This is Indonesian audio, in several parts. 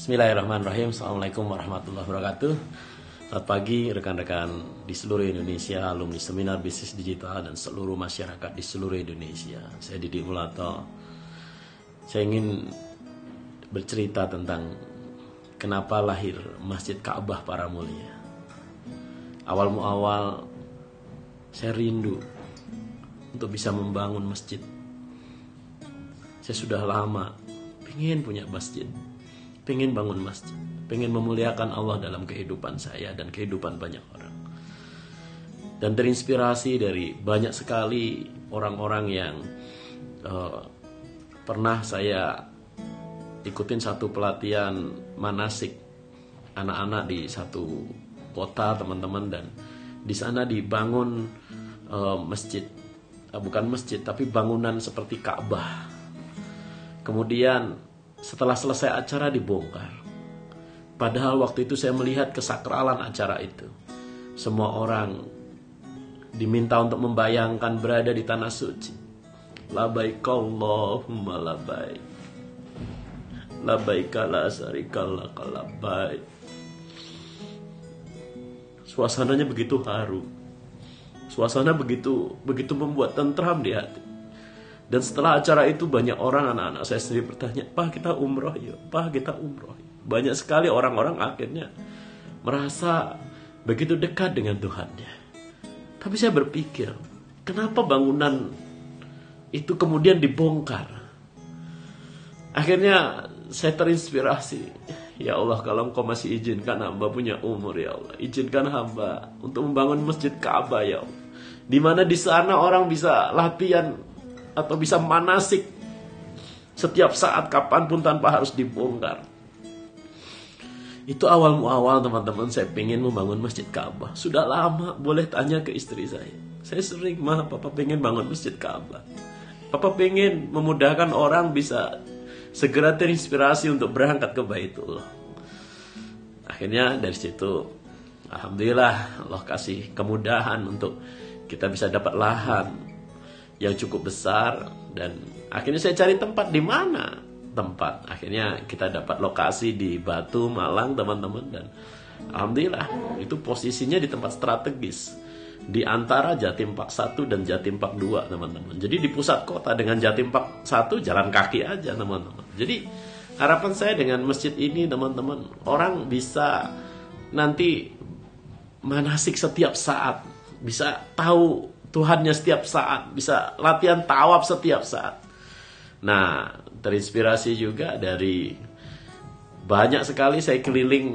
Bismillahirrahmanirrahim. Assalamualaikum warahmatullahi wabarakatuh. Selamat pagi rekan-rekan di seluruh Indonesia, alumni seminar bisnis digital dan seluruh masyarakat di seluruh Indonesia. Saya Didi Mulato. Saya ingin bercerita tentang kenapa lahir Masjid Ka'bah Para Mulia. Awal muawal saya rindu untuk bisa membangun masjid. Saya sudah lama pengen punya masjid, pengen bangun masjid, pengen memuliakan Allah dalam kehidupan saya dan kehidupan banyak orang. Dan terinspirasi dari banyak sekali orang-orang yang pernah saya ikutin satu pelatihan manasik anak-anak di satu kota, teman-teman, dan di sana dibangun masjid, bukan masjid tapi bangunan seperti Ka'bah. Kemudian setelah selesai acara dibongkar. Padahal waktu itu saya melihat kesakralan acara itu. Semua orang diminta untuk membayangkan berada di tanah suci. Labbaik Allahumma labbaik. Labbaik la syarika lak labbaik. Suasananya begitu haru. Suasana begitu membuat tentram di hati. Dan setelah acara itu banyak orang, anak-anak saya sendiri bertanya, "Pak, kita umroh yuk, Pak, kita umroh yuk." Banyak sekali orang-orang akhirnya merasa begitu dekat dengan Tuhannya. Tapi saya berpikir, kenapa bangunan itu kemudian dibongkar? Akhirnya saya terinspirasi. Ya Allah, kalau Engkau masih izinkan hamba punya umur, ya Allah, izinkan hamba untuk membangun Masjid Ka'bah, ya Allah. Di mana di sana orang bisa latihan atau bisa manasik setiap saat, kapanpun, tanpa harus dibongkar. Itu awal muawal, teman-teman, saya pengen membangun Masjid Ka'bah. Sudah lama, boleh tanya ke istri saya. Saya sering, "Ma, Papa pengen bangun Masjid Ka'bah. Papa pengen memudahkan orang bisa segera terinspirasi untuk berangkat ke Baitullah." Akhirnya dari situ, alhamdulillah, Allah kasih kemudahan untuk kita bisa dapat lahan yang cukup besar, dan akhirnya saya cari tempat. Di mana tempat? Akhirnya kita dapat lokasi di Batu, Malang, teman-teman, dan alhamdulillah itu posisinya di tempat strategis di antara Jatim Park 1 dan Jatim Park 2, teman-teman. Jadi di pusat kota. Dengan Jatim Park 1 jalan kaki aja, teman-teman. Jadi harapan saya dengan masjid ini, teman-teman, orang bisa nanti manasik setiap saat, bisa tahu Tuhannya setiap saat, bisa latihan tawaf setiap saat. Nah, terinspirasi juga dari banyak sekali saya keliling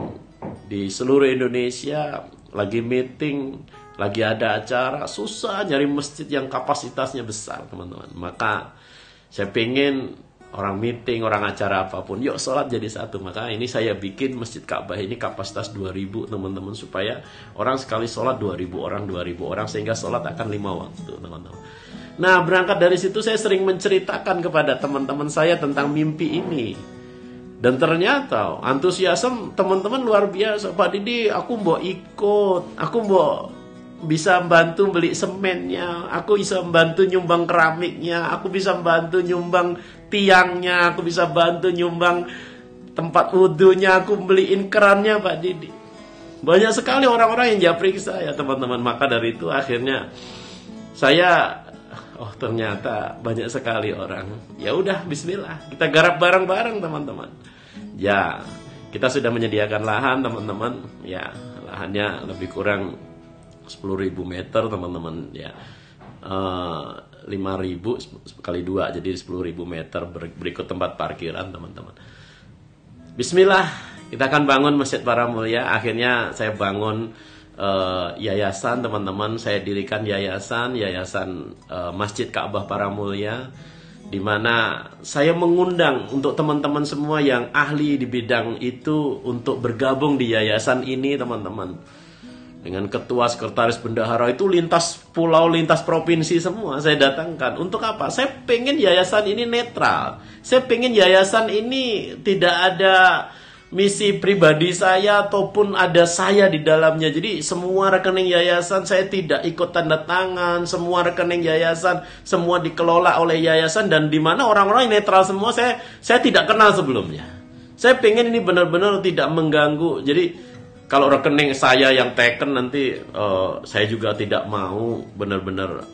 di seluruh Indonesia, lagi meeting, lagi ada acara, susah nyari masjid yang kapasitasnya besar, teman-teman. Maka saya pengen orang meeting, orang acara apapun, yuk sholat jadi satu. Maka ini saya bikin Masjid Ka'bah ini kapasitas 2000, teman-teman, supaya orang sekali sholat 2000 orang, sehingga sholat akan 5 waktu, teman-teman. Nah, berangkat dari situ saya sering menceritakan kepada teman-teman saya tentang mimpi ini. Dan ternyata antusiasme teman-teman luar biasa. "Pak Didi, aku mau ikut, aku mau bisa membantu beli semennya, aku bisa membantu nyumbang keramiknya, aku bisa membantu nyumbang tiangnya, aku bisa bantu nyumbang tempat wudhunya, aku beliin kerannya, Pak Didi." Banyak sekali orang-orang yang japri saya, teman-teman. Maka dari itu akhirnya saya, ternyata banyak sekali orang. Ya udah, bismillah, kita garap bareng-bareng, teman-teman. Ya, kita sudah menyediakan lahan, teman-teman. Ya, lahannya lebih kurang 10.000 meter, teman-teman, ya. 5.000 kali 2, jadi 10.000 meter. Berikut tempat parkiran, teman-teman. Bismillah, kita akan bangun Masjid Para Mulia. Akhirnya saya bangun yayasan, teman-teman. Saya dirikan yayasan Masjid Ka'bah Para Mulia, di mana saya mengundang untuk teman-teman semua yang ahli di bidang itu untuk bergabung di yayasan ini, teman-teman. Dengan ketua, sekretaris, bendahara, itu lintas pulau, lintas provinsi semua saya datangkan. Untuk apa? Saya pengen yayasan ini netral. Saya pengen yayasan ini tidak ada misi pribadi saya ataupun ada saya di dalamnya. Jadi semua rekening yayasan saya tidak ikut tanda tangan. Semua rekening yayasan semua dikelola oleh yayasan, dan di mana orang-orang netral semua, saya tidak kenal sebelumnya. Saya pengen ini benar-benar tidak mengganggu. Jadi kalau rekening saya yang taken nanti saya juga tidak mau benar-benar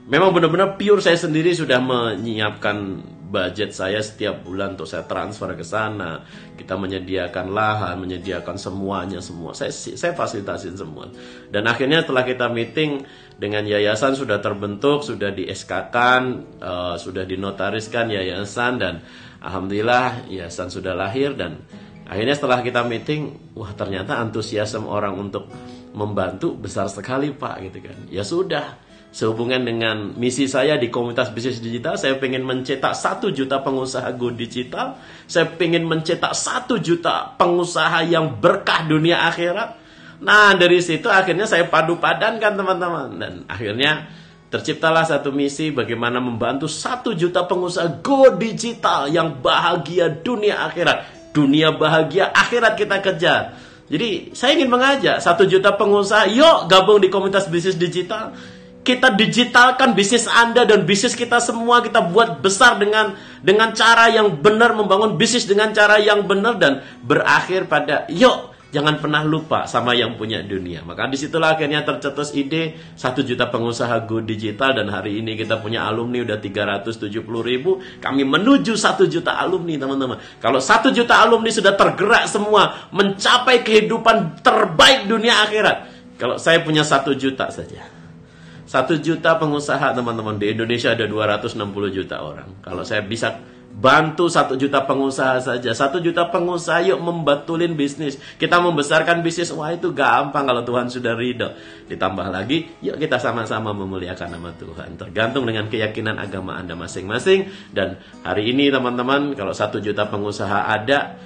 memang benar-benar pure saya sendiri sudah menyiapkan budget saya setiap bulan untuk saya transfer ke sana. Kita menyediakan lahan, menyediakan semuanya semua. Saya fasilitasin semua. Dan akhirnya setelah kita meeting dengan yayasan sudah terbentuk, sudah di SK-kan, sudah dinotariskan yayasan dan alhamdulillah yayasan sudah lahir. Dan akhirnya setelah kita meeting, wah ternyata antusiasme orang untuk membantu besar sekali Pak gitu kan. Ya sudah. Sehubungan dengan misi saya di komunitas bisnis digital, saya pengen mencetak 1 juta pengusaha go digital. Saya pengen mencetak 1 juta pengusaha yang berkah dunia akhirat. Nah dari situ akhirnya saya padu-padankan teman-teman. Dan akhirnya terciptalah satu misi bagaimana membantu 1 juta pengusaha go digital yang bahagia dunia akhirat. Dunia bahagia akhirat kita kejar. Jadi saya ingin mengajak 1 juta pengusaha, yuk gabung di komunitas bisnis digital. Kita digitalkan bisnis Anda dan bisnis kita semua, kita buat besar dengan cara yang benar, membangun bisnis dengan cara yang benar dan berakhir pada yuk jangan pernah lupa sama yang punya dunia. Maka disitulah akhirnya tercetus ide 1 juta pengusaha go digital dan hari ini kita punya alumni udah 370.000. Kami menuju 1 juta alumni teman-teman. Kalau 1 juta alumni sudah tergerak semua mencapai kehidupan terbaik dunia akhirat. Kalau saya punya 1 juta saja. 1 juta pengusaha teman-teman, di Indonesia ada 260 juta orang. Kalau saya bisa bantu 1 juta pengusaha saja, 1 juta pengusaha yuk membetulin bisnis. Kita membesarkan bisnis, wah itu gampang kalau Tuhan sudah ridho. Ditambah lagi, yuk kita sama-sama memuliakan nama Tuhan. Tergantung dengan keyakinan agama Anda masing-masing. Dan hari ini teman-teman, kalau 1 juta pengusaha ada,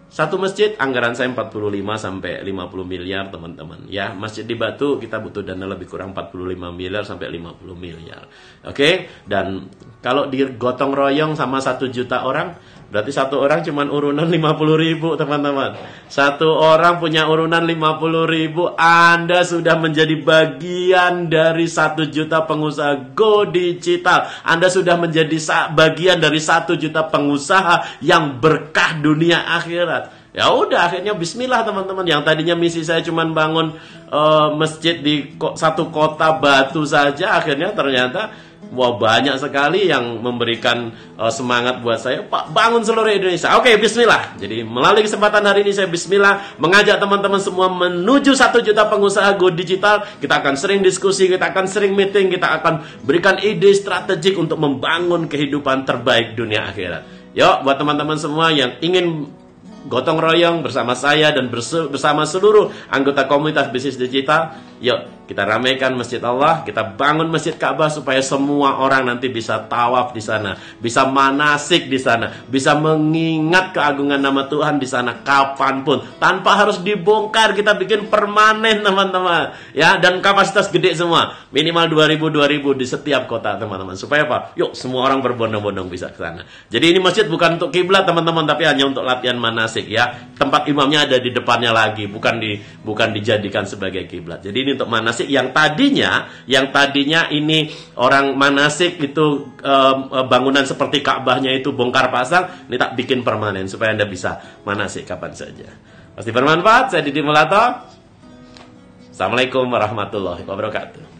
satu masjid anggaran saya 45 sampai 50 miliar teman-teman. Ya, masjid di Batu kita butuh dana lebih kurang 45 miliar sampai 50 miliar. Oke? Dan kalau digotong royong sama 1 juta orang, berarti satu orang cuma urunan 50.000 teman-teman. Satu orang punya urunan 50.000, Anda sudah menjadi bagian dari 1 juta pengusaha go digital. Anda sudah menjadi bagian dari 1 juta pengusaha yang berkah dunia akhirat. Ya udah akhirnya bismillah teman-teman. Yang tadinya misi saya cuma bangun masjid di satu kota Batu saja, akhirnya ternyata wah banyak sekali yang memberikan semangat buat saya, Pak bangun seluruh Indonesia. Oke, bismillah. Jadi melalui kesempatan hari ini saya bismillah mengajak teman-teman semua menuju 1 juta pengusaha go digital. Kita akan sering diskusi, kita akan sering meeting, kita akan berikan ide strategik untuk membangun kehidupan terbaik dunia akhirat. Yuk buat teman-teman semua yang ingin gotong royong bersama saya dan bersama seluruh anggota komunitas bisnis digital, yuk kita ramaikan masjid Allah, kita bangun masjid Ka'bah supaya semua orang nanti bisa tawaf di sana, bisa manasik di sana, bisa mengingat keagungan nama Tuhan di sana kapanpun, tanpa harus dibongkar. Kita bikin permanen teman-teman, ya, dan kapasitas gede semua, minimal 2.000 di setiap kota teman-teman. Supaya apa? Yuk semua orang berbondong-bondong bisa ke sana. Jadi ini masjid bukan untuk kiblat teman-teman, tapi hanya untuk latihan manasik, ya. Tempat imamnya ada di depannya lagi, bukan dijadikan sebagai kiblat. Jadi ini untuk manasik yang tadinya ini orang manasik itu bangunan seperti Ka'bahnya itu bongkar pasang, ini tak bikin permanen supaya Anda bisa manasik kapan saja. Pasti bermanfaat. Saya Didi Mulato. Assalamualaikum warahmatullahi wabarakatuh.